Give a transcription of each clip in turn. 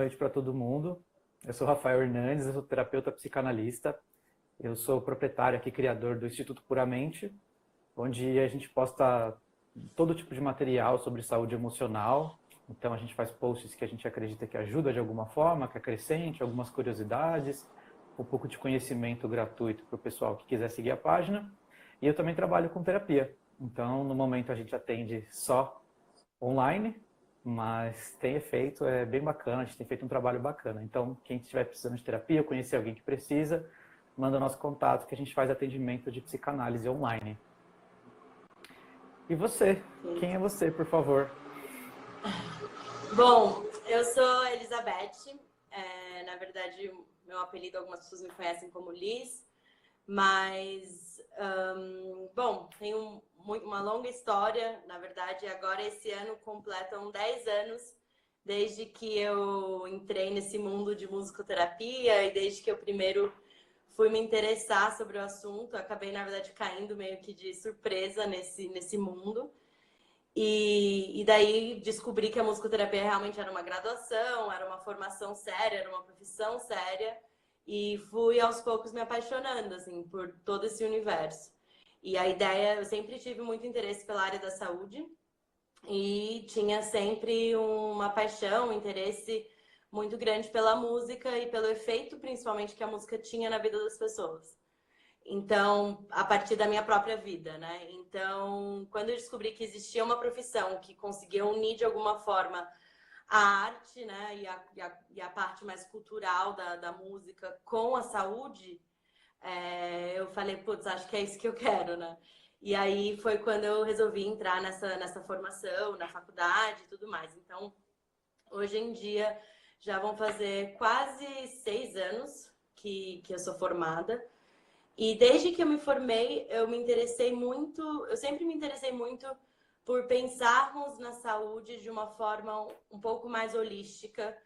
noite para todo mundo. Eu sou Rafael Hernandes, eu sou terapeuta psicanalista. Eu sou proprietário aqui, criador do Instituto Puramente, onde a gente posta todo tipo de material sobre saúde emocional. Então a gente faz posts que a gente acredita que ajuda de alguma forma, que acrescente algumas curiosidades, um pouco de conhecimento gratuito para o pessoal que quiser seguir a página. E eu também trabalho com terapia. Então, no momento a gente atende só online, mas tem efeito, é bem bacana, a gente tem feito um trabalho bacana. Então, quem estiver precisando de terapia, ou conhecer alguém que precisa, manda o nosso contato que a gente faz atendimento de psicanálise online. E você? Quem é você, por favor? Bom, eu sou Elizabeth. Na verdade, meu apelido, algumas pessoas me conhecem como Liz. Mas, bom, tenho uma longa história. Na verdade, agora esse ano completam 10 anos desde que eu entrei nesse mundo de musicoterapia e desde que eu primeiro fui me interessar sobre o assunto. Acabei, na verdade, caindo meio que de surpresa nesse mundo. E daí descobri que a musicoterapia realmente era uma graduação, era uma formação séria, era uma profissão séria. E fui aos poucos me apaixonando, assim, por todo esse universo. E a ideia, eu sempre tive muito interesse pela área da saúde e tinha sempre uma paixão, um interesse muito grande pela música e pelo efeito, principalmente, que a música tinha na vida das pessoas. Então, a partir da minha própria vida, né? Então, quando eu descobri que existia uma profissão que conseguia unir de alguma forma a arte, né, e a parte mais cultural da música com a saúde, eu falei, putz, acho que é isso que eu quero, né? E aí foi quando eu resolvi entrar nessa formação, na faculdade e tudo mais. Então, hoje em dia, já vão fazer quase 6 anos que eu sou formada. E desde que eu me formei, eu sempre me interessei muito por pensarmos na saúde de uma forma um pouco mais holística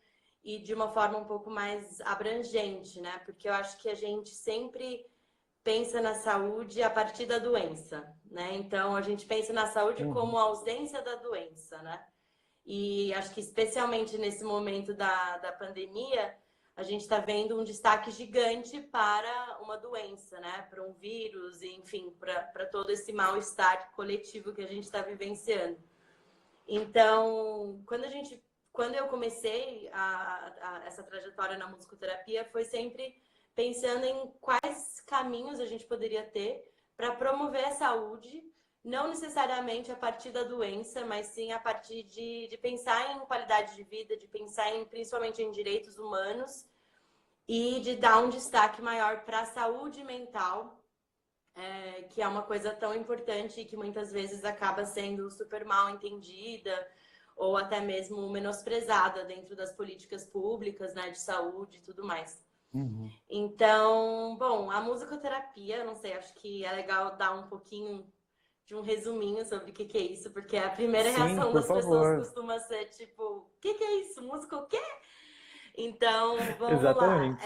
e de uma forma um pouco mais abrangente, né? Porque eu acho que a gente sempre pensa na saúde a partir da doença, né? Então, a gente pensa na saúde como a ausência da doença, né? E acho que especialmente nesse momento da pandemia, a gente está vendo um destaque gigante para uma doença, né? Para um vírus, enfim, para todo esse mal-estar coletivo que a gente está vivenciando. Então, quando eu comecei essa trajetória na musicoterapia, foi sempre pensando em quais caminhos a gente poderia ter para promover a saúde, não necessariamente a partir da doença, mas sim a partir de pensar em qualidade de vida, de pensar principalmente em direitos humanos e de dar um destaque maior para a saúde mental, que é uma coisa tão importante e que muitas vezes acaba sendo super mal entendida ou até mesmo menosprezada dentro das políticas públicas, né, de saúde e tudo mais. Uhum. Então, bom, a musicoterapia, não sei, acho que é legal dar um pouquinho de um resuminho sobre o que é isso, porque a primeira Sim, reação por das pessoas favor. costuma ser tipo, o que é isso? Música o quê? Então, vamos lá. Exatamente.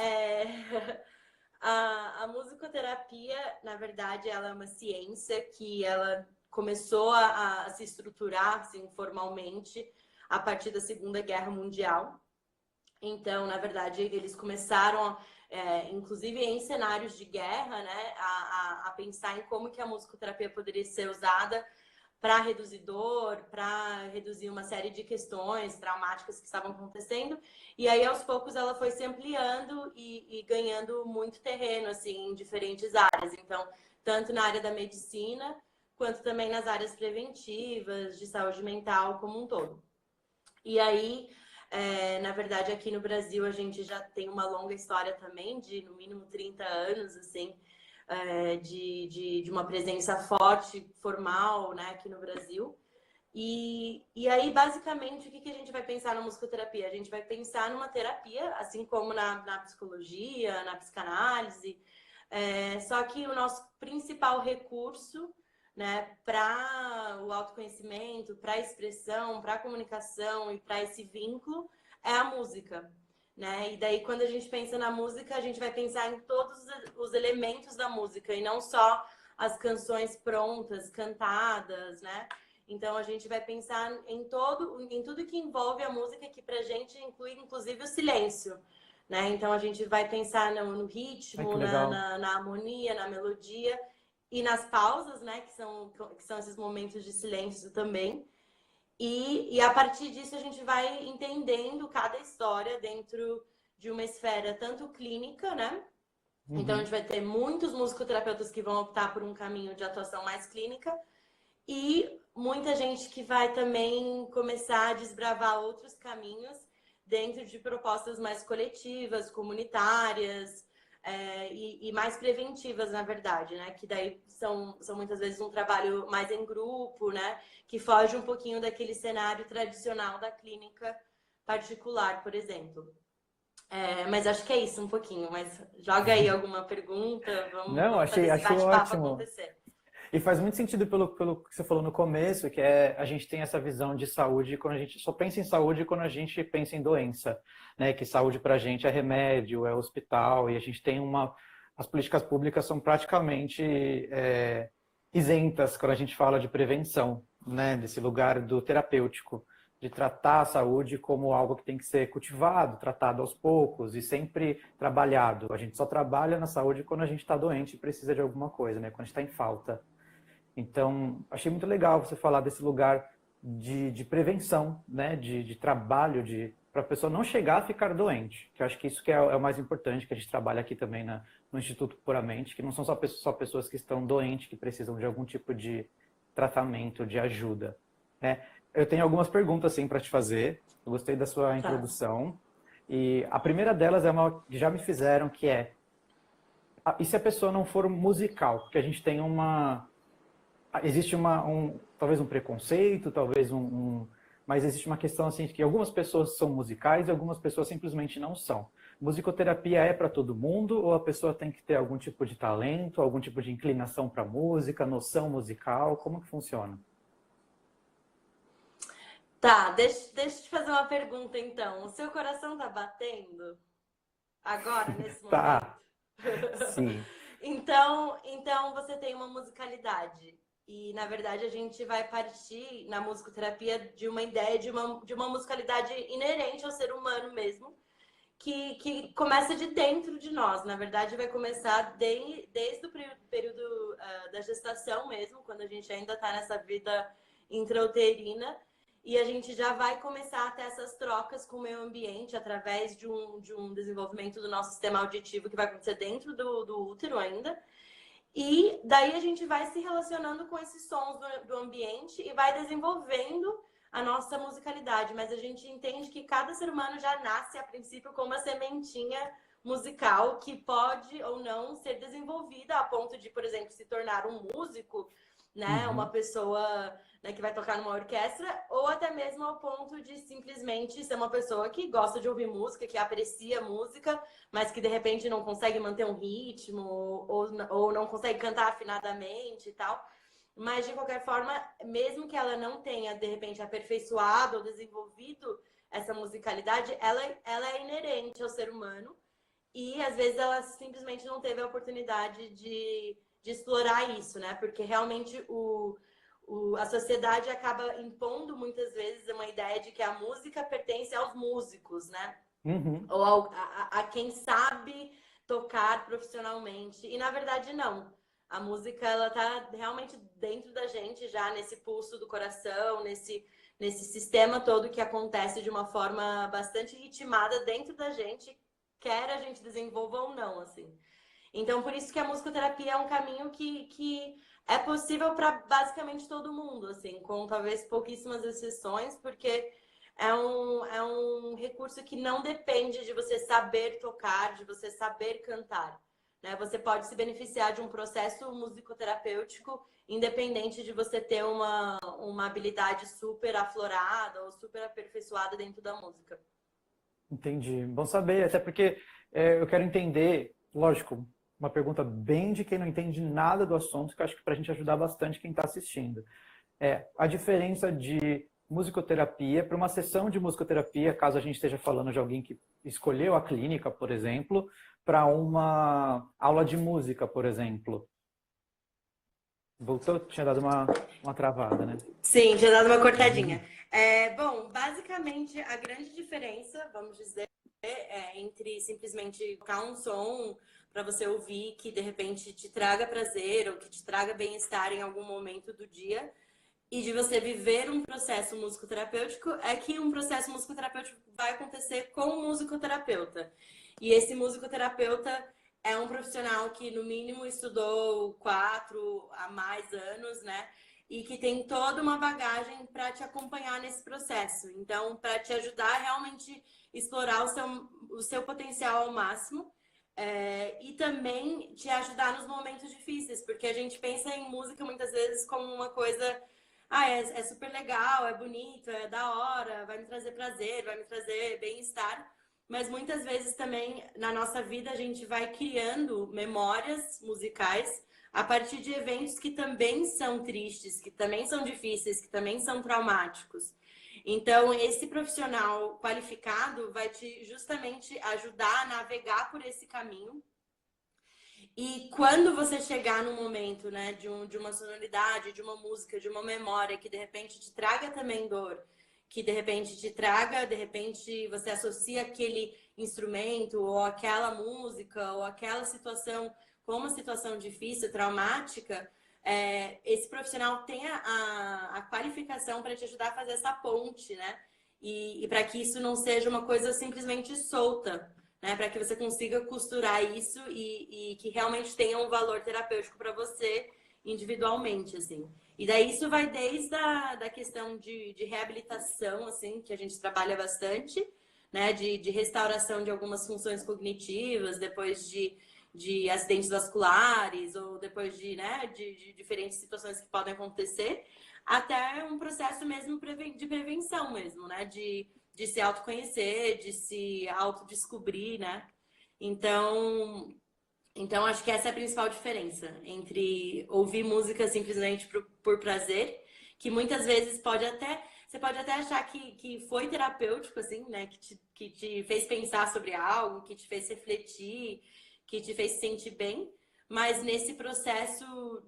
A musicoterapia, na verdade, ela é uma ciência que ela começou a se estruturar assim, formalmente a partir da Segunda Guerra Mundial. Então, na verdade, eles começaram, inclusive em cenários de guerra, né, a pensar em como que a musicoterapia poderia ser usada para reduzir dor, para reduzir uma série de questões traumáticas que estavam acontecendo. E aí, aos poucos, ela foi se ampliando e ganhando muito terreno, assim, em diferentes áreas. Então, tanto na área da medicina, quanto também nas áreas preventivas, de saúde mental como um todo. E aí, na verdade, aqui no Brasil, a gente já tem uma longa história também, de no mínimo 30 anos, assim, de uma presença forte, formal, né, aqui no Brasil. E aí, basicamente, o que a gente vai pensar na musicoterapia? A gente vai pensar numa terapia, assim como na psicologia, na psicanálise, só que o nosso principal recurso, né, para o autoconhecimento, para a expressão, para a comunicação e para esse vínculo é a música. Né? E daí, quando a gente pensa na música, a gente vai pensar em todos os elementos da música e não só as canções prontas, cantadas, né? Então a gente vai pensar em tudo que envolve a música, que pra gente inclui inclusive o silêncio, né? Então a gente vai pensar no Ai, ritmo, que legal. na harmonia, na melodia e nas pausas, né? Que são esses momentos de silêncio também. E a partir disso a gente vai entendendo cada história dentro de uma esfera tanto clínica, né? Então a Uhum. gente vai ter muitos musicoterapeutas que vão optar por um caminho de atuação mais clínica e muita gente que vai também começar a desbravar outros caminhos dentro de propostas mais coletivas, comunitárias, e mais preventivas, na verdade, né? Que daí são muitas vezes um trabalho mais em grupo, né? Que foge um pouquinho daquele cenário tradicional da clínica particular, por exemplo. Mas acho que é isso um pouquinho, mas joga aí alguma pergunta, Não, vamos fazer esse achei bate-papo ótimo. acontecer. E faz muito sentido pelo que você falou no começo, que é a gente tem essa visão de saúde quando a gente só pensa em saúde quando a gente pensa em doença, né? Que saúde para a gente é remédio, é hospital, e a gente tem uma. As políticas públicas são praticamente isentas quando a gente fala de prevenção, né? Desse lugar do terapêutico, de tratar a saúde como algo que tem que ser cultivado, tratado aos poucos e sempre trabalhado. A gente só trabalha na saúde quando a gente está doente e precisa de alguma coisa, né? Quando a gente está em falta. Então, achei muito legal você falar desse lugar de prevenção, né? De trabalho, para a pessoa não chegar a ficar doente. Que eu acho que isso que é o mais importante, que a gente trabalha aqui também no Instituto Puramente, que não são só pessoas que estão doentes, que precisam de algum tipo de tratamento, de ajuda. Né? Eu tenho algumas perguntas, assim, para te fazer. Eu gostei da sua Tá. introdução. E a primeira delas é uma que já me fizeram, que é: e se a pessoa não for musical? Porque a gente tem existe talvez um preconceito, talvez mas existe uma questão assim que algumas pessoas são musicais e algumas pessoas simplesmente não são. Musicoterapia é para todo mundo ou a pessoa tem que ter algum tipo de talento, algum tipo de inclinação para música, noção musical? Como que funciona? Tá, deixa eu te fazer uma pergunta então. O seu coração tá batendo agora, nesse momento? Tá, sim. Então você tem uma musicalidade. E, na verdade, a gente vai partir na musicoterapia de uma ideia de uma musicalidade inerente ao ser humano mesmo, que começa de dentro de nós. Na verdade, vai começar desde o período da gestação mesmo, quando a gente ainda está nessa vida intrauterina. E a gente já vai começar a ter essas trocas com o meio ambiente através de um desenvolvimento do nosso sistema auditivo que vai acontecer dentro do útero ainda. E daí a gente vai se relacionando com esses sons do ambiente e vai desenvolvendo a nossa musicalidade. Mas a gente entende que cada ser humano já nasce, a princípio, com uma sementinha musical que pode ou não ser desenvolvida a ponto de, por exemplo, se tornar um músico, né? Uma Uhum. pessoa, né, que vai tocar numa orquestra, ou até mesmo ao ponto de simplesmente ser uma pessoa que gosta de ouvir música, que aprecia música, mas que de repente não consegue manter um ritmo ou não consegue cantar afinadamente e tal. Mas de qualquer forma, mesmo que ela não tenha de repente aperfeiçoado ou desenvolvido essa musicalidade, ela é inerente ao ser humano e às vezes ela simplesmente não teve a oportunidade de explorar isso, né? Porque realmente a sociedade acaba impondo muitas vezes uma ideia de que a música pertence aos músicos, né? Uhum. Ou a quem sabe tocar profissionalmente. E na verdade não. A música ela tá realmente dentro da gente já nesse pulso do coração, nesse sistema todo que acontece de uma forma bastante ritmada dentro da gente, quer a gente desenvolva ou não, assim. Então por isso que a musicoterapia é um caminho que é possível para basicamente todo mundo, assim, com talvez pouquíssimas exceções, porque é um recurso que não depende de você saber tocar, de você saber cantar. Né? Você pode se beneficiar de um processo musicoterapêutico, independente de você ter uma habilidade super aflorada ou super aperfeiçoada dentro da música. Entendi. Bom saber, até porque eu quero entender, lógico, uma pergunta bem de quem não entende nada do assunto, que eu acho que para a gente ajudar bastante quem está assistindo. A diferença de musicoterapia para uma sessão de musicoterapia, caso a gente esteja falando de alguém que escolheu a clínica, por exemplo, para uma aula de música, por exemplo. Voltou? Tinha dado uma travada, né? Sim, tinha dado uma cortadinha. Bom, basicamente, a grande diferença, vamos dizer, entre simplesmente colocar um som para você ouvir que de repente te traga prazer ou que te traga bem-estar em algum momento do dia e de você viver um processo musicoterapêutico, é que um processo musicoterapêutico vai acontecer com o musicoterapeuta. E esse musicoterapeuta é um profissional que, no mínimo, estudou 4 a mais anos, né? E que tem toda uma bagagem para te acompanhar nesse processo. Então, para te ajudar a realmente explorar o seu potencial ao máximo. E também te ajudar nos momentos difíceis, porque a gente pensa em música muitas vezes como uma coisa, é super legal, é bonito, é da hora, vai me trazer prazer, vai me trazer bem-estar, mas muitas vezes também na nossa vida a gente vai criando memórias musicais a partir de eventos que também são tristes, que também são difíceis, que também são traumáticos. Então, esse profissional qualificado vai te justamente ajudar a navegar por esse caminho. E quando você chegar no momento, né, de uma sonoridade, de uma música, de uma memória que de repente te traga também dor, que de repente te traga, de repente você associa aquele instrumento ou aquela música ou aquela situação com uma situação difícil, traumática, esse profissional tem a qualificação para te ajudar a fazer essa ponte, né? E para que isso não seja uma coisa simplesmente solta, né? Para que você consiga costurar isso e que realmente tenha um valor terapêutico para você individualmente, assim. E daí isso vai desde da questão de reabilitação, assim, que a gente trabalha bastante, né? De restauração de algumas funções cognitivas, depois de acidentes vasculares ou depois né, de diferentes situações que podem acontecer, até um processo mesmo de prevenção mesmo, né? De se autoconhecer, de se autodescobrir, né? Então, acho que essa é a principal diferença entre ouvir música simplesmente por prazer, que muitas vezes você pode até achar que foi terapêutico, assim, né? Que te fez pensar sobre algo, que te fez refletir, que te fez se sentir bem. Mas nesse processo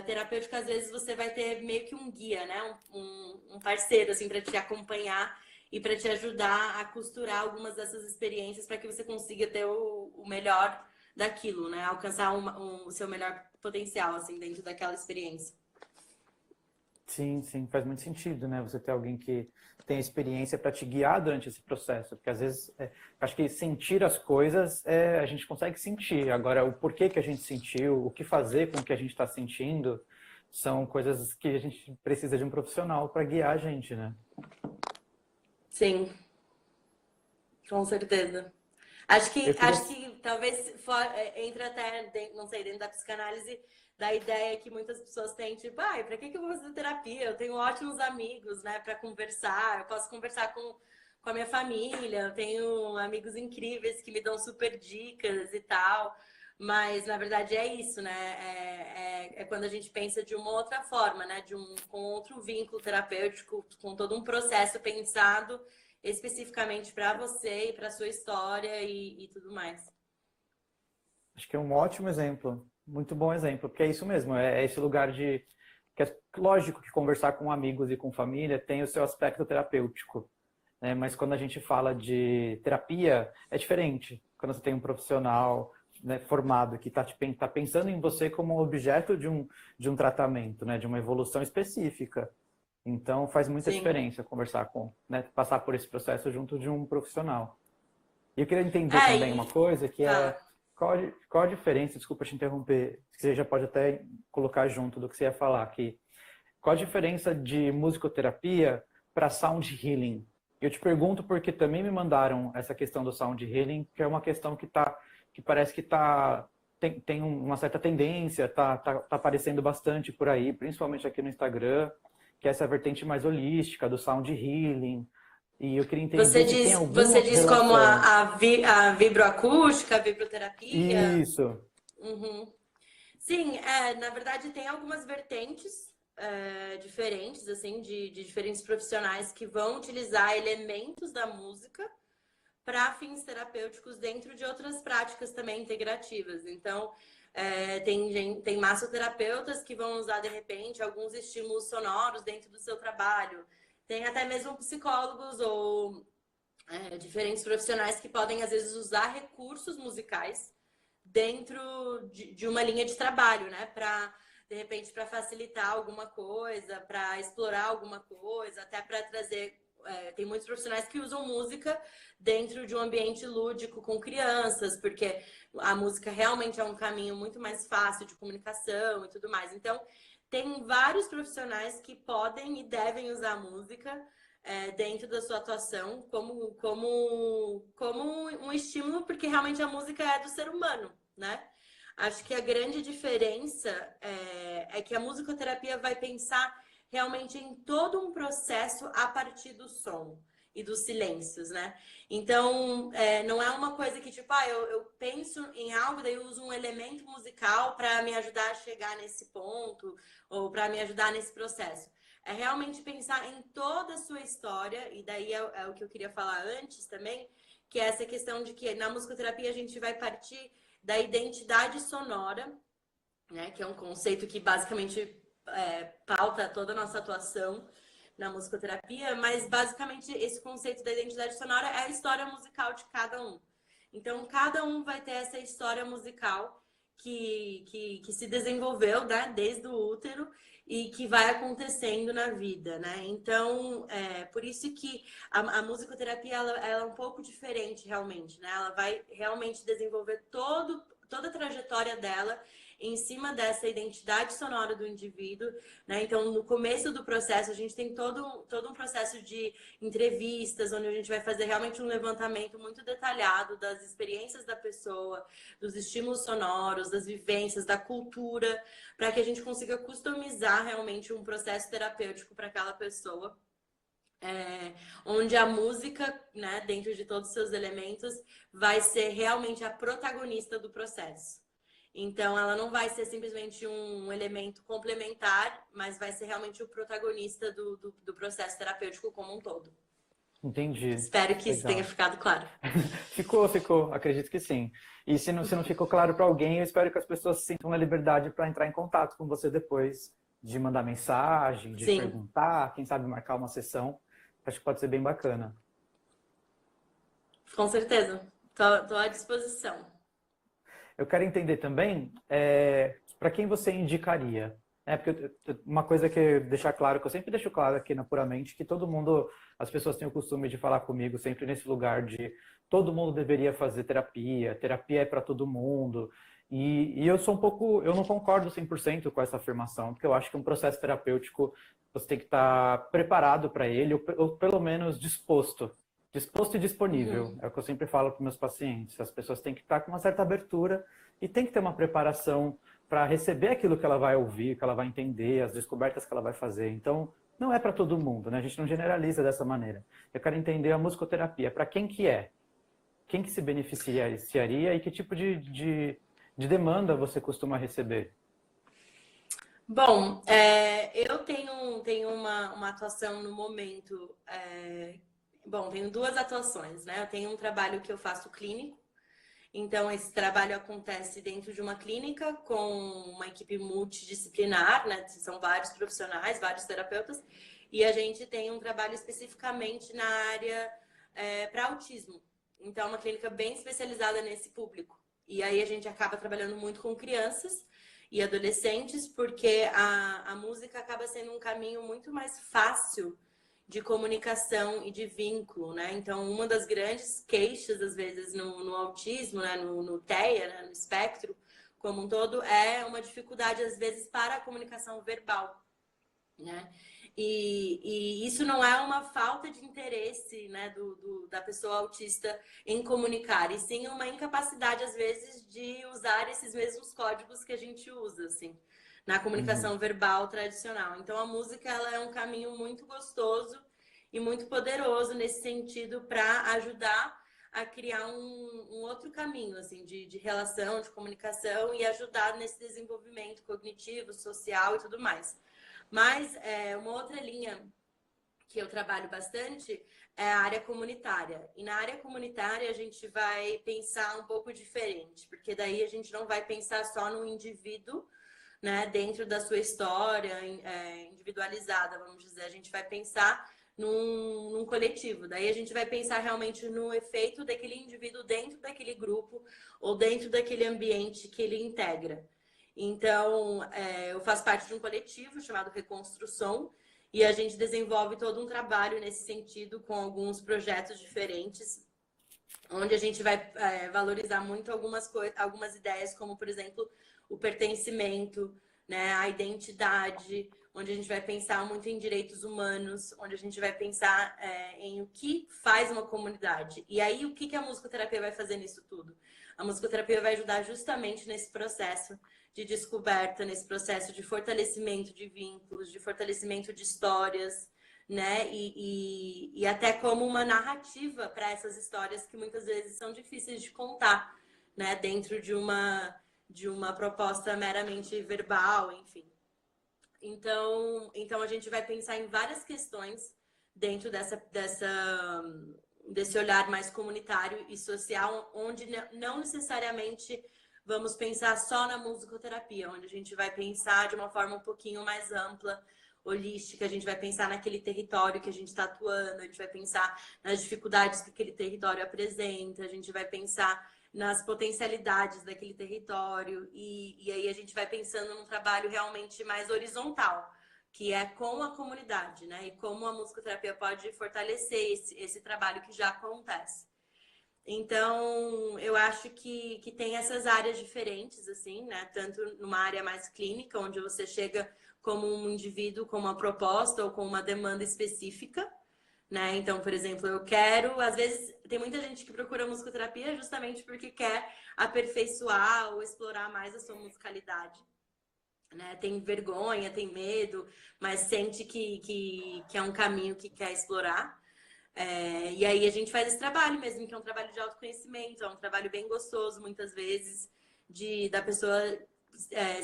terapêutico, às vezes você vai ter meio que um guia, né? Um parceiro, assim, para te acompanhar e para te ajudar a costurar algumas dessas experiências para que você consiga ter o melhor daquilo, né? Alcançar o seu melhor potencial, assim, dentro daquela experiência. Sim, sim, faz muito sentido, né? Você ter alguém que tem experiência para te guiar durante esse processo, porque às vezes acho que sentir as coisas a gente consegue sentir. Agora, o porquê que a gente sentiu, o que fazer com o que a gente está sentindo, são coisas que a gente precisa de um profissional para guiar a gente, né? Sim, com certeza. Acho que talvez entre até, não sei, dentro da psicanálise, da ideia que muitas pessoas têm, tipo, pra que eu vou fazer terapia? Eu tenho ótimos amigos, né, para conversar, eu posso conversar com a minha família, eu tenho amigos incríveis que me dão super dicas e tal, mas na verdade é isso, né? É quando a gente pensa de uma outra forma, né, com outro vínculo terapêutico, com todo um processo pensado especificamente para você e para sua história e tudo mais. Acho que é um ótimo exemplo, muito bom exemplo, porque é isso mesmo, é esse lugar de que é lógico que conversar com amigos e com família tem o seu aspecto terapêutico, né? Mas quando a gente fala de terapia é diferente. Quando você tem um profissional, né, formado que está tá pensando em você como objeto de um tratamento, né, de uma evolução específica. Então faz muita Sim. diferença conversar com, né, passar por esse processo junto de um profissional. E eu queria entender também uma coisa, que é Fala. qual a diferença, desculpa te interromper, você já pode até colocar junto do que você ia falar aqui. Qual a diferença de musicoterapia para sound healing? Eu te pergunto porque também me mandaram essa questão do sound healing, que é uma questão que parece que tem uma certa tendência, tá aparecendo bastante por aí, principalmente aqui no Instagram, que é essa vertente mais holística do sound healing. E eu queria entender se tem Você alguma diz como relação. a vibroacústica, a vibroterapia? Isso. Uhum. Sim, na verdade tem algumas vertentes diferentes, assim, de diferentes profissionais que vão utilizar elementos da música para fins terapêuticos dentro de outras práticas também integrativas. Então, Tem massoterapeutas que vão usar, de repente, alguns estímulos sonoros dentro do seu trabalho. Tem até mesmo psicólogos ou diferentes profissionais que podem, às vezes, usar recursos musicais dentro de uma linha de trabalho, né? De repente, para facilitar alguma coisa, para explorar alguma coisa, até para trazer... tem muitos profissionais que usam música dentro de um ambiente lúdico com crianças, porque a música realmente é um caminho muito mais fácil de comunicação e tudo mais. Então, tem vários profissionais que podem e devem usar a música dentro da sua atuação como um estímulo, porque realmente a música é do ser humano, né? Acho que a grande diferença é que a musicoterapia vai pensar realmente em todo um processo a partir do som e dos silêncios, né? Então, não é uma coisa que, tipo, eu penso em algo, daí eu uso um elemento musical para me ajudar a chegar nesse ponto ou para me ajudar nesse processo. É realmente pensar em toda a sua história, e daí é o que eu queria falar antes também, que é essa questão de que na musicoterapia a gente vai partir da identidade sonora, né? Que é um conceito que basicamente pauta toda a nossa atuação na musicoterapia, mas basicamente esse conceito da identidade sonora é a história musical de cada um. Então, cada um vai ter essa história musical que se desenvolveu, né, desde o útero e que vai acontecendo na vida, né? Então, por isso que a musicoterapia ela é um pouco diferente realmente, né? Ela vai realmente desenvolver toda a trajetória dela em cima dessa identidade sonora do indivíduo, né? Então, no começo do processo, a gente tem todo um processo de entrevistas, onde a gente vai fazer realmente um levantamento muito detalhado das experiências da pessoa, dos estímulos sonoros, das vivências, da cultura, para que a gente consiga customizar realmente um processo terapêutico para aquela pessoa. Onde a música, né, dentro de todos os seus elementos, vai ser realmente a protagonista do processo. Então, ela não vai ser simplesmente um elemento complementar, mas vai ser realmente o protagonista do processo terapêutico como um todo. Entendi. Espero que isso tenha Legal. ficado claro. Ficou. Acredito que sim. E se não ficou claro para alguém, eu espero que as pessoas se sintam na liberdade para entrar em contato com você depois, de mandar mensagem, de Sim, perguntar, quem sabe marcar uma sessão. Acho que pode ser bem bacana. com certeza. Tô à disposição. Eu quero entender também para quem você indicaria. Porque uma coisa que deixar claro, que eu sempre deixo claro aqui na Puramente, que todo mundo, as pessoas têm o costume de falar comigo sempre nesse lugar de todo mundo deveria fazer terapia, terapia é para todo mundo. E eu sou eu não concordo 100% com essa afirmação, porque eu acho que um processo terapêutico você tem que estar preparado para ele, ou pelo menos disposto. Disposto e disponível, Uhum. é o que eu sempre falo para meus pacientes. As pessoas têm que estar com uma certa abertura e tem que ter uma preparação para receber aquilo que ela vai ouvir, que ela vai entender, as descobertas que ela vai fazer. Então, não é para todo mundo, né? A gente não generaliza dessa maneira. Eu quero entender a musicoterapia, para quem que é? Quem que se beneficiaria e que tipo de demanda você costuma receber? Bom, eu tenho uma atuação no momento. Bom, tenho duas atuações, né? Eu tenho um trabalho que eu faço clínico. Então, esse trabalho acontece dentro de uma clínica com uma equipe multidisciplinar, né? São vários profissionais, vários terapeutas, e a gente tem um trabalho especificamente na área para autismo. Então, é uma clínica bem especializada nesse público. E aí a gente acaba trabalhando muito com crianças e adolescentes, porque a música acaba sendo um caminho muito mais fácil de comunicação e de vínculo, né? Então, uma das grandes queixas, às vezes, no autismo, né? no TEA, né? No espectro como um todo, é uma dificuldade, às vezes, para a comunicação verbal, né? E isso não é uma falta de interesse, né, da pessoa autista em comunicar, e sim uma incapacidade, às vezes, de usar esses mesmos códigos que a gente usa, assim, na Uhum. comunicação verbal tradicional. Então, a música ela é um caminho muito gostoso e muito poderoso nesse sentido para ajudar a criar um outro caminho, assim, de relação, de comunicação e ajudar nesse desenvolvimento cognitivo, social e tudo mais. Mas uma outra linha que eu trabalho bastante é a área comunitária. E na área comunitária a gente vai pensar um pouco diferente, porque daí a gente não vai pensar só no indivíduo, né, dentro da sua história individualizada, vamos dizer. A gente vai pensar num coletivo. Daí a gente vai pensar realmente no efeito daquele indivíduo dentro daquele grupo ou dentro daquele ambiente que ele integra. Então, eu faço parte de um coletivo chamado Reconstrução, e a gente desenvolve todo um trabalho nesse sentido com alguns projetos diferentes, onde a gente vai valorizar muito algumas ideias, como, por exemplo, o pertencimento, né, a identidade, onde a gente vai pensar muito em direitos humanos, onde a gente vai pensar em o que faz uma comunidade. E aí, o que a musicoterapia vai fazer nisso tudo? A musicoterapia vai ajudar justamente nesse processo de descoberta, nesse processo de fortalecimento de vínculos, de fortalecimento de histórias, né? E até como uma narrativa para essas histórias que muitas vezes são difíceis de contar, né? Dentro de uma proposta meramente verbal, enfim. Então a gente vai pensar em várias questões dentro desse olhar mais comunitário e social, onde não necessariamente vamos pensar só na musicoterapia, onde a gente vai pensar de uma forma um pouquinho mais ampla, holística, a gente vai pensar naquele território que a gente está atuando, a gente vai pensar nas dificuldades que aquele território apresenta, a gente vai pensar nas potencialidades daquele território e aí a gente vai pensando num trabalho realmente mais horizontal, que é com a comunidade, né? E como a musicoterapia pode fortalecer esse trabalho que já acontece. Então, eu acho que tem essas áreas diferentes, assim, né? Tanto numa área mais clínica, onde você chega como um indivíduo com uma proposta ou com uma demanda específica, né? Então, por exemplo, eu quero... Às vezes, tem muita gente que procura musicoterapia justamente porque quer aperfeiçoar ou explorar mais a sua musicalidade, né? Tem vergonha, tem medo, mas sente que é um caminho que quer explorar. E aí a gente faz esse trabalho mesmo, que é um trabalho de autoconhecimento, é um trabalho bem gostoso, muitas vezes, da pessoa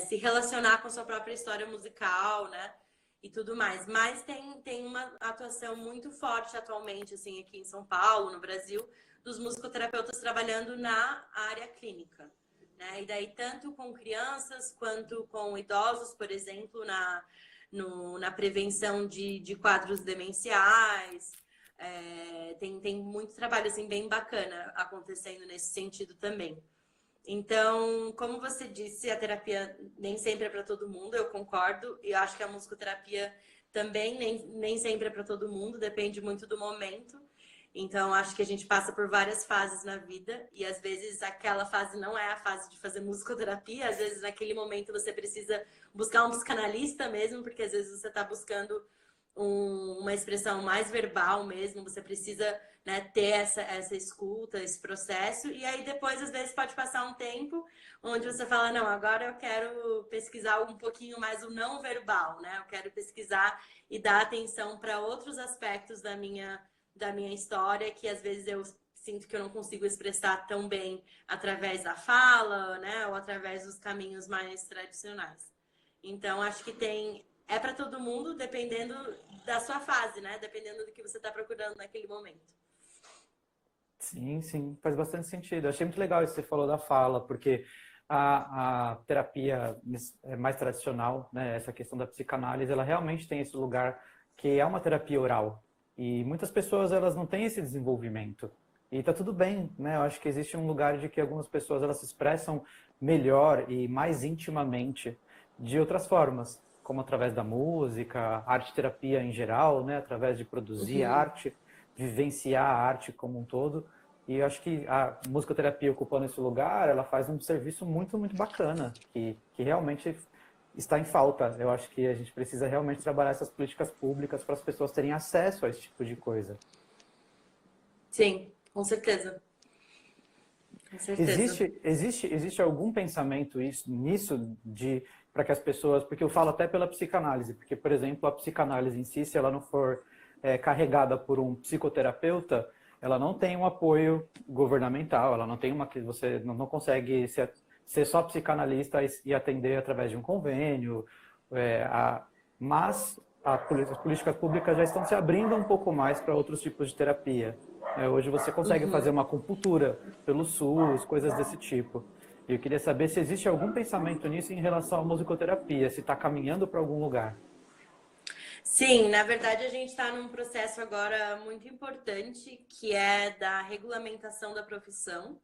se relacionar com a sua própria história musical, né? E tudo mais. Mas tem uma atuação muito forte atualmente, assim, aqui em São Paulo, no Brasil, dos musicoterapeutas trabalhando na área clínica, né? E daí tanto com crianças quanto com idosos, por exemplo, na prevenção de quadros demenciais. Tem muito trabalho assim, bem bacana acontecendo nesse sentido também. Então, como você disse, a terapia nem sempre é para todo mundo, eu concordo. E eu acho que a musicoterapia também nem sempre é para todo mundo, depende muito do momento. Então, acho que a gente passa por várias fases na vida e às vezes aquela fase não é a fase de fazer musicoterapia, às vezes naquele momento você precisa buscar um psicanalista mesmo, porque às vezes você está buscando uma expressão mais verbal mesmo, você precisa, né, ter essa escuta, esse processo, e aí depois às vezes pode passar um tempo onde você fala, não, agora eu quero pesquisar um pouquinho mais o não verbal, né? Eu quero pesquisar e dar atenção para outros aspectos da minha história, que às vezes eu sinto que eu não consigo expressar tão bem através da fala, né, ou através dos caminhos mais tradicionais. Então, acho que é para todo mundo, dependendo da sua fase, né? Dependendo do que você está procurando naquele momento. Sim, sim, faz bastante sentido. Eu achei muito legal isso que você falou da fala, porque a terapia mais tradicional, né, essa questão da psicanálise, ela realmente tem esse lugar que é uma terapia oral. E muitas pessoas, elas não têm esse desenvolvimento. E tá tudo bem, né? Eu acho que existe um lugar de que algumas pessoas, elas se expressam melhor e mais intimamente de outras formas, como através da música, arte-terapia em geral, né? Através de produzir arte, vivenciar a arte como um todo. E eu acho que a musicoterapia ocupando esse lugar, ela faz um serviço muito, muito bacana, que realmente está em falta. Eu acho que a gente precisa realmente trabalhar essas políticas públicas para as pessoas terem acesso a esse tipo de coisa. Sim, com certeza. Com certeza. Existe algum pensamento nisso para que as pessoas, porque eu falo até pela psicanálise, porque, por exemplo, a psicanálise em si, se ela não for carregada por um psicoterapeuta, ela não tem um apoio governamental, ela não tem você não consegue ser só psicanalista e atender através de um convênio, mas as políticas públicas já estão se abrindo um pouco mais para outros tipos de terapia. Hoje você consegue fazer uma acupuntura pelo SUS, coisas desse tipo. E eu queria saber se existe algum pensamento nisso em relação à musicoterapia, se está caminhando para algum lugar. Sim, na verdade a gente está num processo agora muito importante, que é da regulamentação da profissão.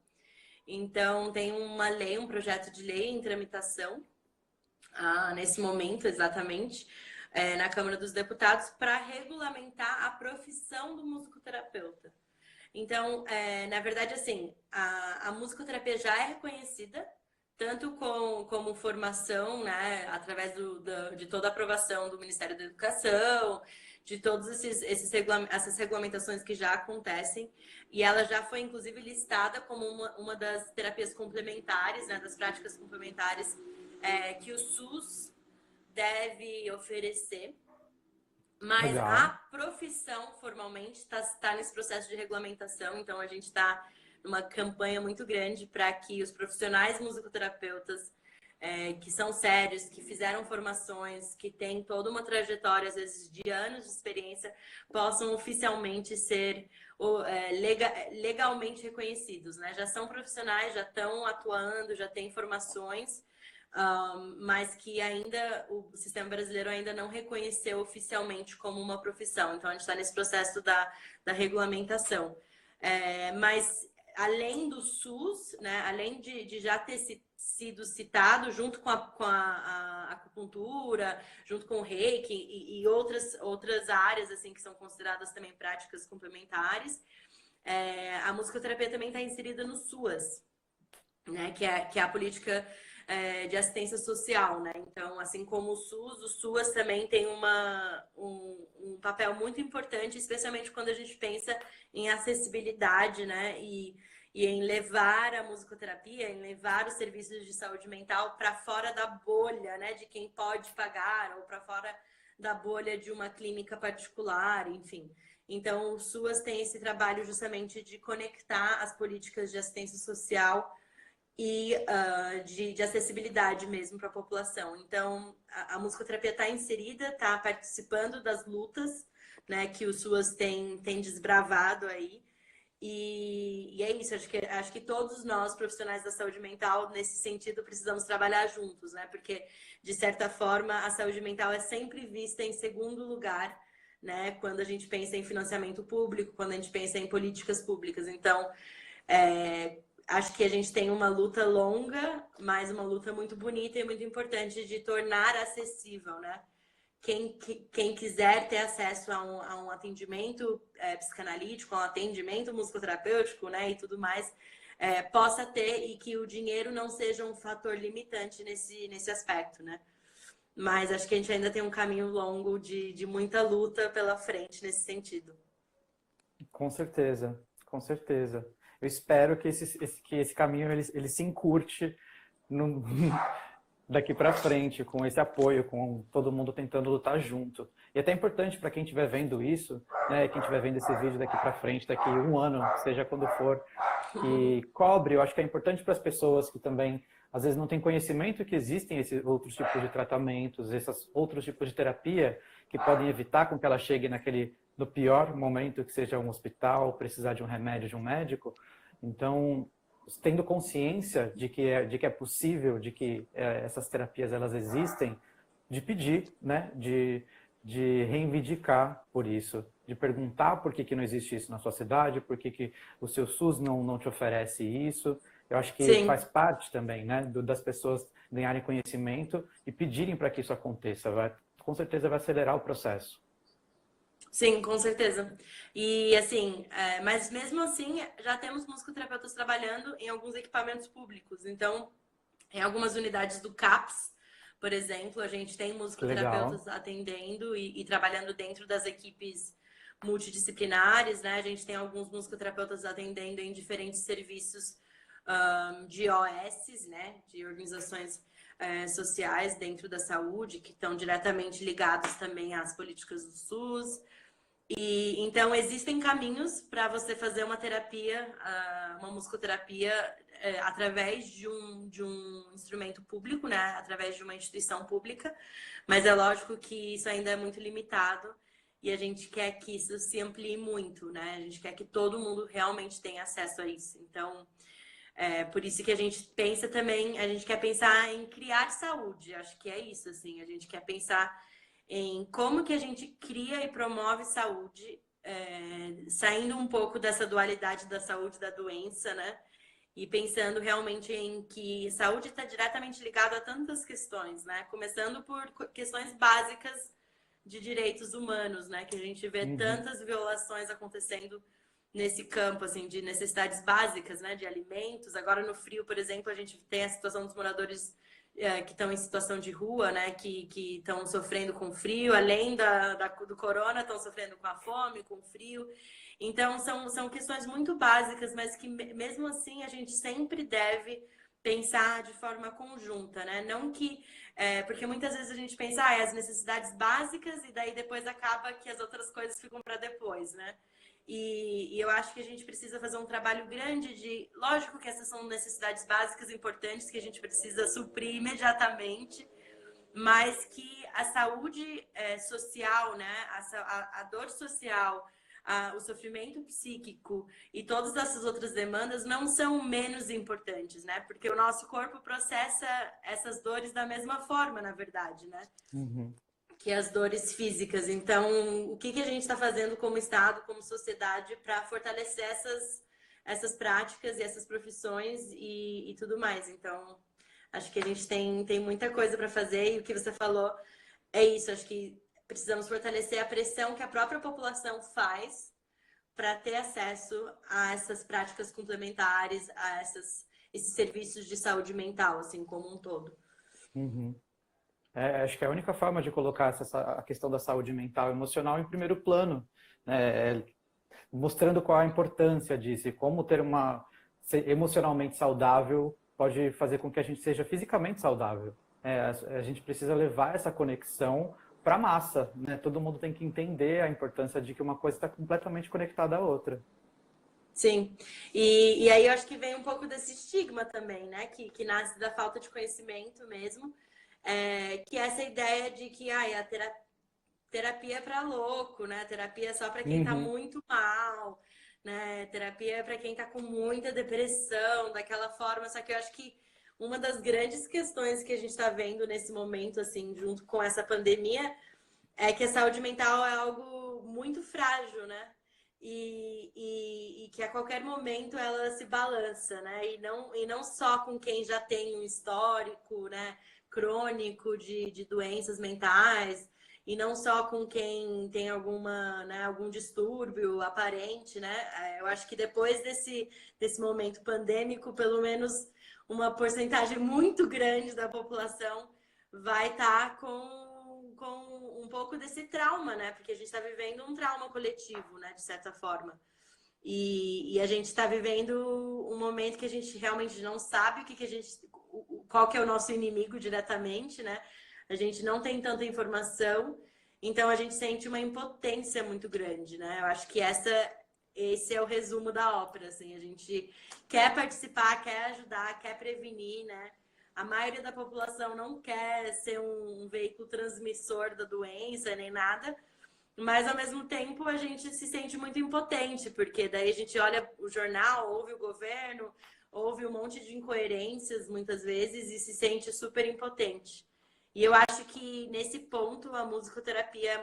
Então, tem uma lei, um projeto de lei em tramitação, nesse momento exatamente, na Câmara dos Deputados, para regulamentar a profissão do musicoterapeuta. Então, na verdade, assim, a musicoterapia já é reconhecida, tanto como formação, né, através de toda a aprovação do Ministério da Educação, de todas essas regulamentações que já acontecem, e ela já foi, inclusive, listada como uma das terapias complementares, né, das práticas complementares que o SUS deve oferecer. Mas Legal. a profissão, formalmente, está nesse processo de regulamentação, então a gente está numa campanha muito grande para que os profissionais musicoterapeutas, que são sérios, que fizeram formações, que têm toda uma trajetória, às vezes de anos de experiência, possam oficialmente ser legalmente reconhecidos, né? Já são profissionais, já estão atuando, já têm formações, mas que ainda o sistema brasileiro ainda não reconheceu oficialmente como uma profissão. Então, a gente está nesse processo da regulamentação. Mas, além do SUS, né, além de já ter sido citado, junto com a acupuntura, junto com o reiki e outras áreas assim, que são consideradas também práticas complementares, a musicoterapia também está inserida no SUAS, né, que é a política de assistência social, né? Então, assim como o SUAS também tem um papel muito importante, especialmente quando a gente pensa em acessibilidade, né? E em levar a musicoterapia, em levar os serviços de saúde mental para fora da bolha, né? De quem pode pagar, ou para fora da bolha de uma clínica particular, enfim. Então, o SUAS tem esse trabalho justamente de conectar as políticas de assistência social e de acessibilidade mesmo para a população. Então, a musicoterapia está inserida, está participando das lutas, né, que o SUAS tem desbravado aí. E é isso, acho que todos nós, profissionais da saúde mental, nesse sentido, precisamos trabalhar juntos, né? Porque, de certa forma, a saúde mental é sempre vista em segundo lugar, né? Quando a gente pensa em financiamento público, quando a gente pensa em políticas públicas. Então, acho que a gente tem uma luta longa, mas uma luta muito bonita e muito importante de tornar acessível, né? Quem quiser ter acesso a um atendimento psicanalítico, a um atendimento musicoterapêutico, né, e tudo mais, possa ter, e que o dinheiro não seja um fator limitante nesse aspecto, né? Mas acho que a gente ainda tem um caminho longo de muita luta pela frente nesse sentido. Com certeza, com certeza. Eu espero que esse caminho ele se encurte no, daqui para frente, com esse apoio, com todo mundo tentando lutar junto. E é até importante para quem estiver vendo isso, né, quem estiver vendo esse vídeo daqui para frente, daqui um ano, seja quando for, que cobre, eu acho que é importante para as pessoas que também, às vezes, não têm conhecimento que existem esses outros tipos de tratamentos, esses outros tipos de terapia que podem evitar com que ela chegue no pior momento, que seja um hospital, precisar de um remédio de um médico. Então, tendo consciência de que é possível, de que essas terapias elas existem, de pedir, né, de reivindicar por isso, de perguntar por que não existe isso na sua cidade, por que o seu SUS não te oferece isso. Eu acho que Sim. faz parte também, né, das pessoas ganharem conhecimento e pedirem para que isso aconteça. Com certeza vai acelerar o processo. Sim, com certeza. E assim, mas mesmo assim, já temos musicoterapeutas trabalhando em alguns equipamentos públicos. Então, em algumas unidades do CAPS, por exemplo, a gente tem musicoterapeutas atendendo e trabalhando dentro das equipes multidisciplinares, né? A gente tem alguns musicoterapeutas atendendo em diferentes serviços de OS, né? De organizações sociais dentro da saúde, que estão diretamente ligados também às políticas do SUS. E então existem caminhos para você fazer uma terapia, uma musicoterapia, através de um instrumento público, né? Através de uma instituição pública, mas é lógico que isso ainda é muito limitado e a gente quer que isso se amplie muito, né? A gente quer que todo mundo realmente tenha acesso a isso. Então, por isso que a gente pensa também, a gente quer pensar em criar saúde, acho que é isso, assim, a gente quer pensar em como que a gente cria e promove saúde, saindo um pouco dessa dualidade da saúde e da doença, né? E pensando realmente em que saúde está diretamente ligada a tantas questões, né? Começando por questões básicas de direitos humanos, né? Que a gente vê Uhum. tantas violações acontecendo nesse campo, assim, de necessidades básicas, né? De alimentos. Agora no frio, por exemplo, a gente tem a situação dos moradores que estão em situação de rua, né, que estão sofrendo com frio, além do corona, estão sofrendo com a fome, com o frio. Então, são questões muito básicas, mas que mesmo assim a gente sempre deve pensar de forma conjunta, né? Não que. Porque muitas vezes a gente pensa, as necessidades básicas, e daí depois acaba que as outras coisas ficam para depois, né? E eu acho que a gente precisa fazer um trabalho grande de. Lógico que essas são necessidades básicas importantes que a gente precisa suprir imediatamente, mas que a saúde social, né, a dor social, o sofrimento psíquico e todas essas outras demandas não são menos importantes, né? Porque o nosso corpo processa essas dores da mesma forma, na verdade, né? Uhum. Que as dores físicas. Então, o que a gente está fazendo como Estado, como sociedade, para fortalecer essas práticas e essas profissões e tudo mais. Então, acho que a gente tem muita coisa para fazer e o que você falou é isso. Acho que precisamos fortalecer a pressão que a própria população faz para ter acesso a essas práticas complementares, a esses serviços de saúde mental, assim, como um todo. Uhum. Acho que é a única forma de colocar a questão da saúde mental e emocional em primeiro plano, né? Mostrando qual a importância disso e como ter ser emocionalmente saudável pode fazer com que a gente seja fisicamente saudável. A gente precisa levar essa conexão para a massa, né? Todo mundo tem que entender a importância de que uma coisa está completamente conectada à outra. Sim, e aí eu acho que vem um pouco desse estigma também, né? Que nasce da falta de conhecimento mesmo, que é essa ideia de que a terapia é para louco, né? Terapia é só para quem tá Uhum. muito mal, né? Terapia é para quem tá com muita depressão, daquela forma. Só que eu acho que uma das grandes questões que a gente está vendo nesse momento, assim, junto com essa pandemia, é que a saúde mental é algo muito frágil, né? E que a qualquer momento ela se balança, né? E não só com quem já tem um histórico, né, crônico de doenças mentais, e não só com quem tem algum distúrbio aparente, né? Eu acho que depois desse momento pandêmico, pelo menos uma porcentagem muito grande da população vai estar com um pouco desse trauma, né? Porque a gente está vivendo um trauma coletivo, né? De certa forma. E a gente está vivendo um momento que a gente realmente não sabe qual que é o nosso inimigo diretamente, né? A gente não tem tanta informação, então a gente sente uma impotência muito grande, né? Eu acho que esse é o resumo da ópera, assim. A gente quer participar, quer ajudar, quer prevenir, né? A maioria da população não quer ser um veículo transmissor da doença nem nada, mas ao mesmo tempo a gente se sente muito impotente, porque daí a gente olha o jornal, ouve o governo, ouve um monte de incoerências muitas vezes e se sente super impotente. E eu acho que nesse ponto a musicoterapia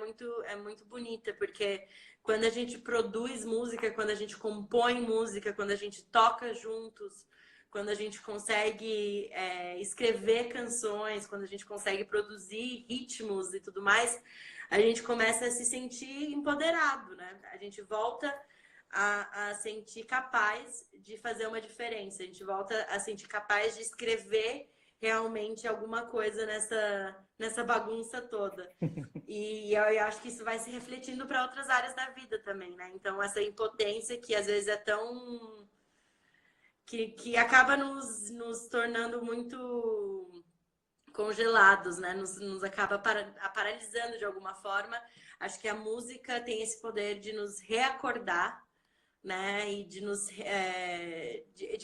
é muito bonita, porque quando a gente produz música, quando a gente compõe música, quando a gente toca juntos, quando a gente consegue escrever canções, quando a gente consegue produzir ritmos e tudo mais, a gente começa a se sentir empoderado, né? A gente volta a sentir capaz de fazer uma diferença, a gente volta a sentir capaz de escrever realmente alguma coisa nessa bagunça toda. E eu acho que isso vai se refletindo para outras áreas da vida também, né? Então, essa impotência que às vezes é tão. Que acaba nos tornando muito congelados, né? Nos acaba paralisando de alguma forma. Acho que a música tem esse poder de nos reacordar, né? E de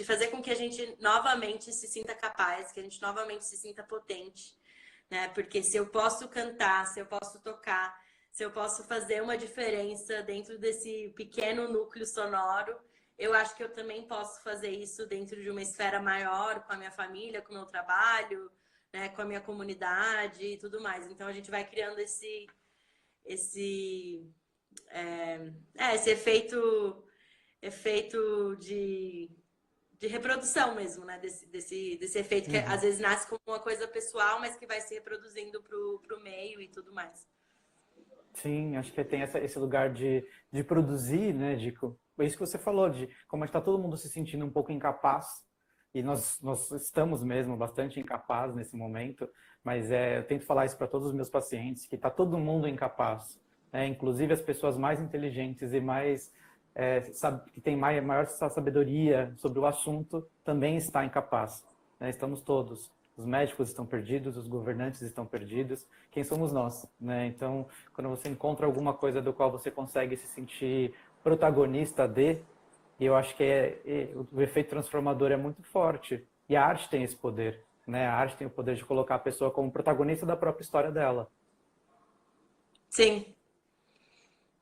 fazer com que a gente novamente se sinta capaz, que a gente novamente se sinta potente, né? Porque se eu posso cantar, se eu posso tocar, se eu posso fazer uma diferença dentro desse pequeno núcleo sonoro, eu acho que eu também posso fazer isso dentro de uma esfera maior, com a minha família, com o meu trabalho, né? Com a minha comunidade e tudo mais. Então a gente vai criando esse, esse efeito de reprodução mesmo, né? Desse efeito que às vezes nasce como uma coisa pessoal, mas que vai se reproduzindo pro meio e tudo mais. Sim, acho que tem esse lugar de produzir, né? É isso que você falou, de como está todo mundo se sentindo um pouco incapaz, e nós estamos mesmo bastante incapazes nesse momento, mas eu tento falar isso para todos os meus pacientes, que está todo mundo incapaz, né? Inclusive as pessoas mais inteligentes e mais que têm maior sabedoria sobre o assunto também está incapaz, né? Estamos todos. Os médicos estão perdidos, os governantes estão perdidos. Quem somos nós, né? Então, quando você encontra alguma coisa do qual você consegue se sentir protagonista e eu acho que o efeito transformador é muito forte. E a arte tem esse poder, né? A arte tem o poder de colocar a pessoa como protagonista da própria história dela. Sim.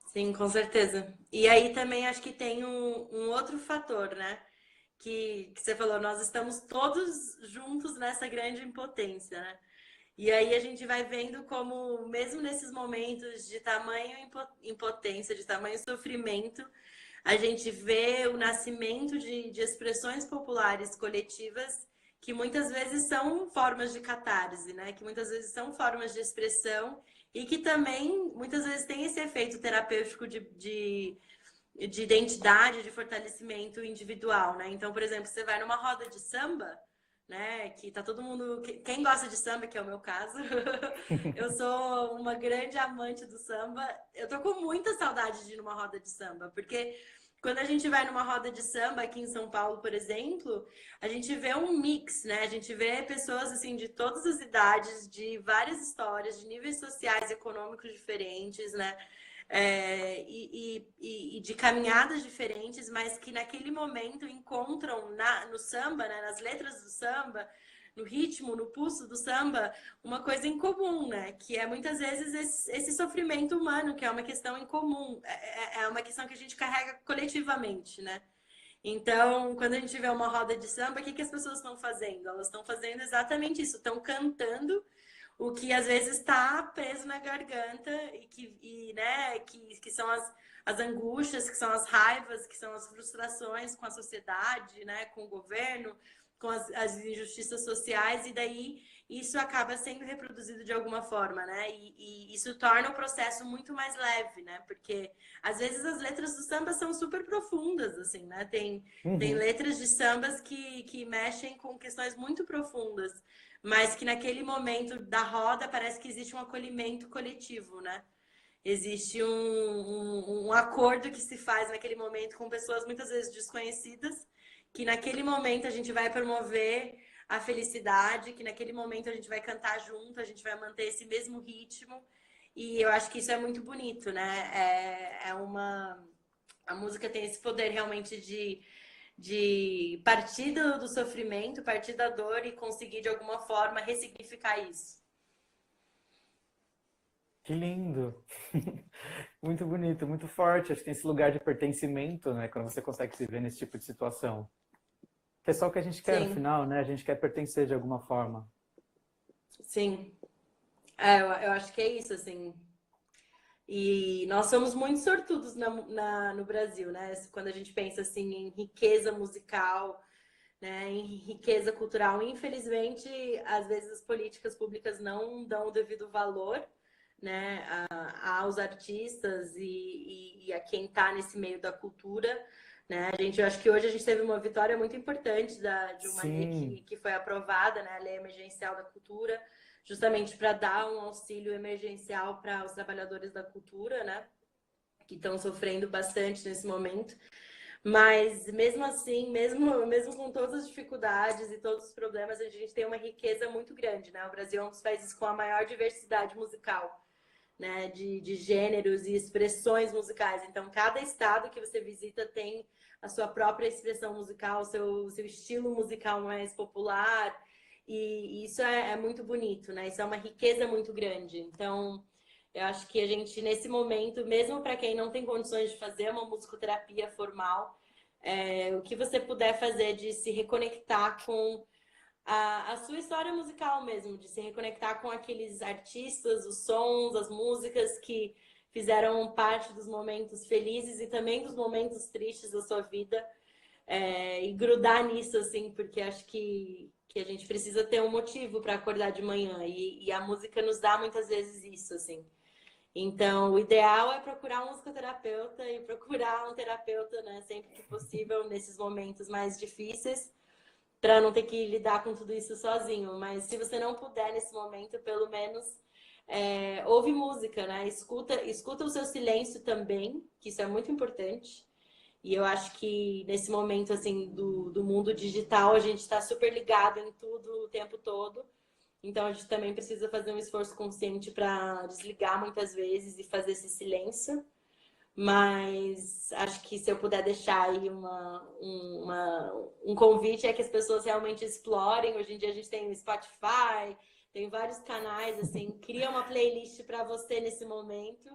Sim, com certeza. E aí também acho que tem um outro fator, né? Que você falou, nós estamos todos juntos nessa grande impotência, né? E aí a gente vai vendo como, mesmo nesses momentos de tamanho impotência, de tamanho sofrimento, a gente vê o nascimento de expressões populares coletivas que muitas vezes são formas de catarse, né? Que muitas vezes são formas de expressão e que também muitas vezes tem esse efeito terapêutico de identidade, de fortalecimento individual, né? Então, por exemplo, você vai numa roda de samba, né? Que tá todo mundo. Quem gosta de samba, que é o meu caso, eu sou uma grande amante do samba. Eu tô com muita saudade de ir numa roda de samba, porque quando a gente vai numa roda de samba aqui em São Paulo, por exemplo, a gente vê um mix, né? A gente vê pessoas assim de todas as idades, de várias histórias, de níveis sociais e econômicos diferentes, né? E de caminhadas diferentes, mas que naquele momento encontram no samba, né, nas letras do samba, no ritmo, no pulso do samba, uma coisa em comum, né? Que é muitas vezes esse sofrimento humano, que é uma questão em comum, é uma questão que a gente carrega coletivamente, né? Então, quando a gente vê uma roda de samba, o que as pessoas estão fazendo? Elas estão fazendo exatamente isso, estão cantando o que às vezes está preso na garganta né, que são as angústias, que são as raivas, que são as frustrações com a sociedade, né, com o governo, com as injustiças sociais, e daí isso acaba sendo reproduzido de alguma forma, né? E isso torna o processo muito mais leve, né? Porque às vezes as letras do samba são super profundas, assim, né? Tem letras de sambas que mexem com questões muito profundas, mas que naquele momento da roda parece que existe um acolhimento coletivo, né? Existe um acordo que se faz naquele momento com pessoas muitas vezes desconhecidas, que naquele momento a gente vai promover a felicidade, que naquele momento a gente vai cantar junto, a gente vai manter esse mesmo ritmo, e eu acho que isso é muito bonito, né? A música tem esse poder realmente de partir do sofrimento, partir da dor e conseguir de alguma forma ressignificar isso. Que lindo! Muito bonito, muito forte. Acho que tem esse lugar de pertencimento, né? Quando você consegue se ver nesse tipo de situação. Que é só o que a gente quer no Sim. final, né? A gente quer pertencer de alguma forma. Sim. Eu acho que é isso, assim. E nós somos muito sortudos no Brasil, né? Quando a gente pensa assim em riqueza musical, né? Em riqueza cultural. Infelizmente, às vezes as políticas públicas não dão o devido valor, né, aos artistas e a quem está nesse meio da cultura. Né? Eu acho que hoje a gente teve uma vitória muito importante de uma lei que foi aprovada, né? A Lei Emergencial da Cultura, justamente para dar um auxílio emergencial para os trabalhadores da cultura, né? Que estão sofrendo bastante nesse momento. Mas mesmo assim, mesmo com todas as dificuldades e todos os problemas, a gente tem uma riqueza muito grande, né? O Brasil é um dos países com a maior diversidade musical, né? De gêneros e expressões musicais. Então, cada estado que você visita tem a sua própria expressão musical, seu estilo musical mais popular. E isso é muito bonito, né? Isso é uma riqueza muito grande. Então, eu acho que a gente, nesse momento, mesmo para quem não tem condições de fazer uma musicoterapia formal, o que você puder fazer de se reconectar com a sua história musical mesmo, de se reconectar com aqueles artistas, os sons, as músicas que fizeram parte dos momentos felizes e também dos momentos tristes da sua vida, e grudar nisso, assim, porque acho que a gente precisa ter um motivo para acordar de manhã e a música nos dá muitas vezes isso, assim. Então, o ideal é procurar um musicoterapeuta e procurar um terapeuta, né, sempre que possível, nesses momentos mais difíceis, para não ter que lidar com tudo isso sozinho. Mas se você não puder nesse momento, pelo menos ouve música, né? Escuta o seu silêncio também, que isso é muito importante. E eu acho que nesse momento assim do mundo digital, a gente está super ligado em tudo o tempo todo. Então a gente também precisa fazer um esforço consciente para desligar muitas vezes e fazer esse silêncio. Mas acho que se eu puder deixar aí um convite é que as pessoas realmente explorem. Hoje em dia a gente tem o Spotify, tem vários canais, assim, cria uma playlist para você nesse momento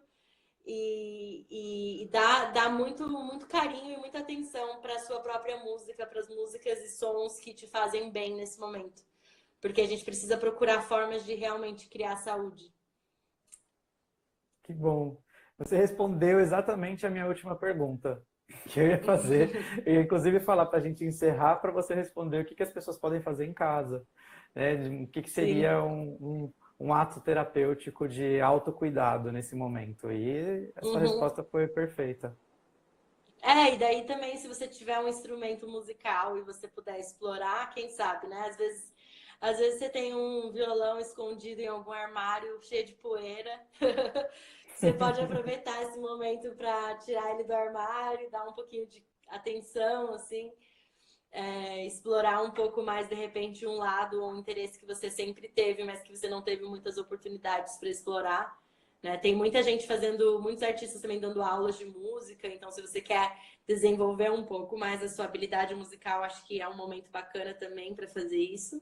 e dá muito carinho e muita atenção para a sua própria música, para as músicas e sons que te fazem bem nesse momento. Porque a gente precisa procurar formas de realmente criar saúde. Que bom. Você respondeu exatamente a minha última pergunta que eu ia fazer. Eu ia, inclusive, falar para a gente encerrar para você responder o que as pessoas podem fazer em casa. Né? O que Sim. seria um ato terapêutico de autocuidado nesse momento. E a sua Uhum. resposta foi perfeita. E daí também, se você tiver um instrumento musical e você puder explorar, quem sabe, né? Às vezes você tem um violão escondido em algum armário cheio de poeira. Você pode aproveitar esse momento para tirar ele do armário, dar um pouquinho de atenção, assim, explorar um pouco mais, de repente, um lado ou um interesse que você sempre teve, mas que você não teve muitas oportunidades para explorar. Né? Tem muita gente fazendo, muitos artistas também dando aulas de música, então se você quer desenvolver um pouco mais a sua habilidade musical, acho que é um momento bacana também para fazer isso.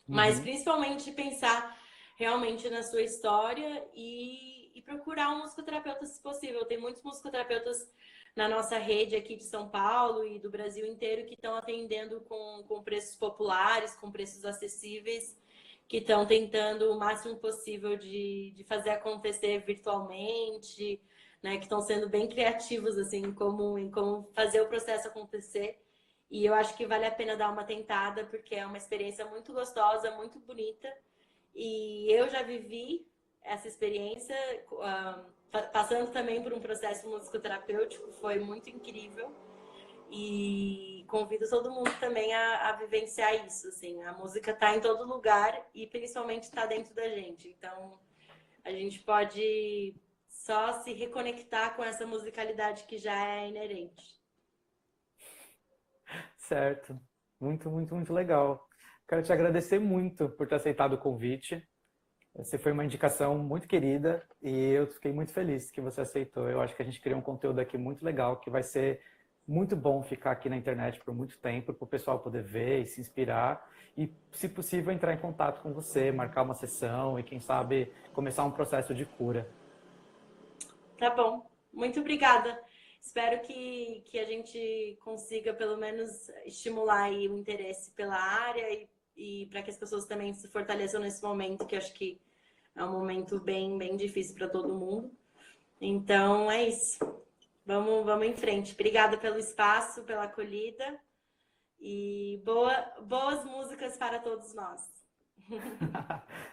Mas Uhum. principalmente pensar realmente na sua história e procurar um musicoterapeuta se possível. Tem muitos musicoterapeutas na nossa rede aqui de São Paulo e do Brasil inteiro que estão atendendo com preços populares, com preços acessíveis, que estão tentando o máximo possível de fazer acontecer virtualmente, né? Que estão sendo bem criativos assim, em como fazer o processo acontecer. E eu acho que vale a pena dar uma tentada, porque é uma experiência muito gostosa, muito bonita. E eu já vivi essa experiência, passando também por um processo musicoterapêutico, foi muito incrível. E convido todo mundo também a vivenciar isso. Assim. A música está em todo lugar e principalmente está dentro da gente. Então a gente pode só se reconectar com essa musicalidade que já é inerente. Certo. Muito, muito, muito legal. Quero te agradecer muito por ter aceitado o convite. Você foi uma indicação muito querida e eu fiquei muito feliz que você aceitou. Eu acho que a gente criou um conteúdo aqui muito legal, que vai ser muito bom ficar aqui na internet por muito tempo, para o pessoal poder ver e se inspirar e, se possível, entrar em contato com você, marcar uma sessão e, quem sabe, começar um processo de cura. Tá bom. Muito obrigada. Espero que a gente consiga, pelo menos, estimular aí o interesse pela área e para que as pessoas também se fortaleçam nesse momento, que eu acho que é um momento bem difícil para todo mundo. Então, é isso. Vamos em frente. Obrigada pelo espaço, pela acolhida e boas músicas para todos nós.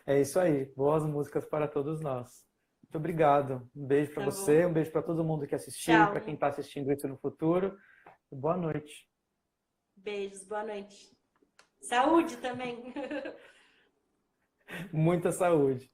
É isso aí. Boas músicas para todos nós. Muito obrigado. Um beijo para Tá bom? você, um beijo para todo mundo que assistiu e para quem Tchau. está assistindo isso no futuro. Boa noite. Beijos. Boa noite. Saúde também. Muita saúde.